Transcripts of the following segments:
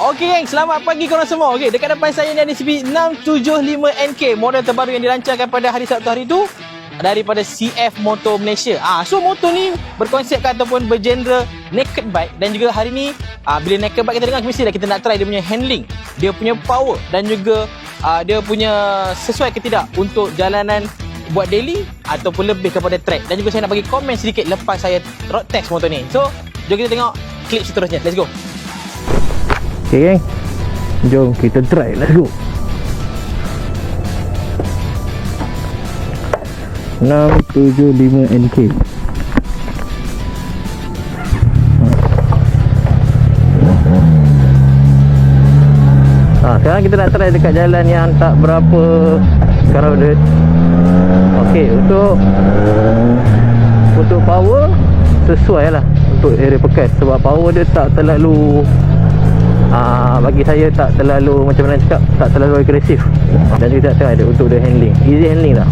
Okey geng, selamat pagi korang semua. Okey, dekat depan saya ni ada CB 675NK, model terbaru yang dilancarkan pada hari Sabtu hari tu daripada CF Motor Malaysia. So motor ni berkonsepkan ataupun bergenre naked bike, dan juga hari ni bila naked bike kita dengar, mestilah kita nak try dia punya handling, dia punya power, dan juga dia punya sesuai ke tidak untuk jalanan buat daily ataupun lebih kepada track. Dan juga saya nak bagi komen sedikit lepas saya road test motor ni. So jom kita tengok klip seterusnya. Let's go. Okay geng, jom kita try, let's go. 675NK. Sekarang kita nak try dekat jalan yang tak berapa crowded. Okay, untuk power sesuai lah untuk area Pekan, sebab power dia tak terlalu bagi saya tak terlalu, macam mana cakap, tak terlalu agresif. Dan juga tak ada untuk dia handling, easy handling lah.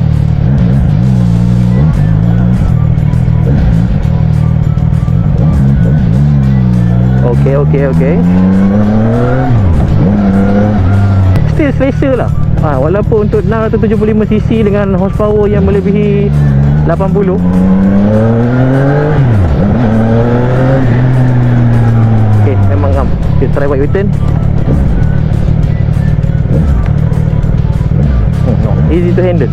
Okay. Still selesa lah. Walaupun untuk 675cc dengan horsepower yang melebihi 80. Okay, memang ngam. Kita try buat U-turn. No, easy to handle.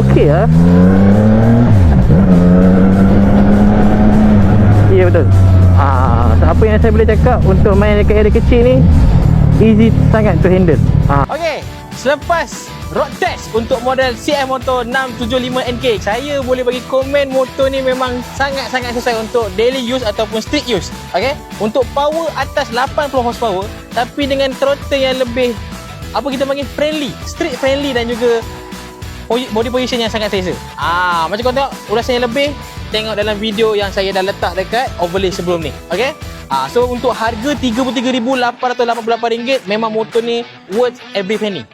Okay lah. Ya, betul. Apa yang saya boleh cakap untuk main dekat area kecil ni, easy sangat to handle. Okey, selepas road test untuk model CF Motor 675NK, saya boleh bagi komen motor ni memang sangat-sangat sesuai untuk daily use ataupun street use. Okey, untuk power atas 80 horsepower tapi dengan throttle yang lebih, apa kita panggil, friendly, street friendly, dan juga body position yang sangat selesa. Macam korang tengok ulasan yang lebih, tengok dalam video yang saya dah letak dekat overlay sebelum ni. Okey, so untuk harga RM33,888, memang motor ni worth every penny.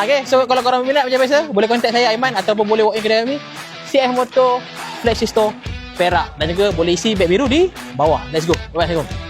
Okay, so kalau korang minat macam biasa, boleh contact saya Aiman, ataupun boleh walk in kedai kami CF Motor Flagship Store Perak, dan juga boleh isi beg biru di bawah. Let's go. Assalamualaikum.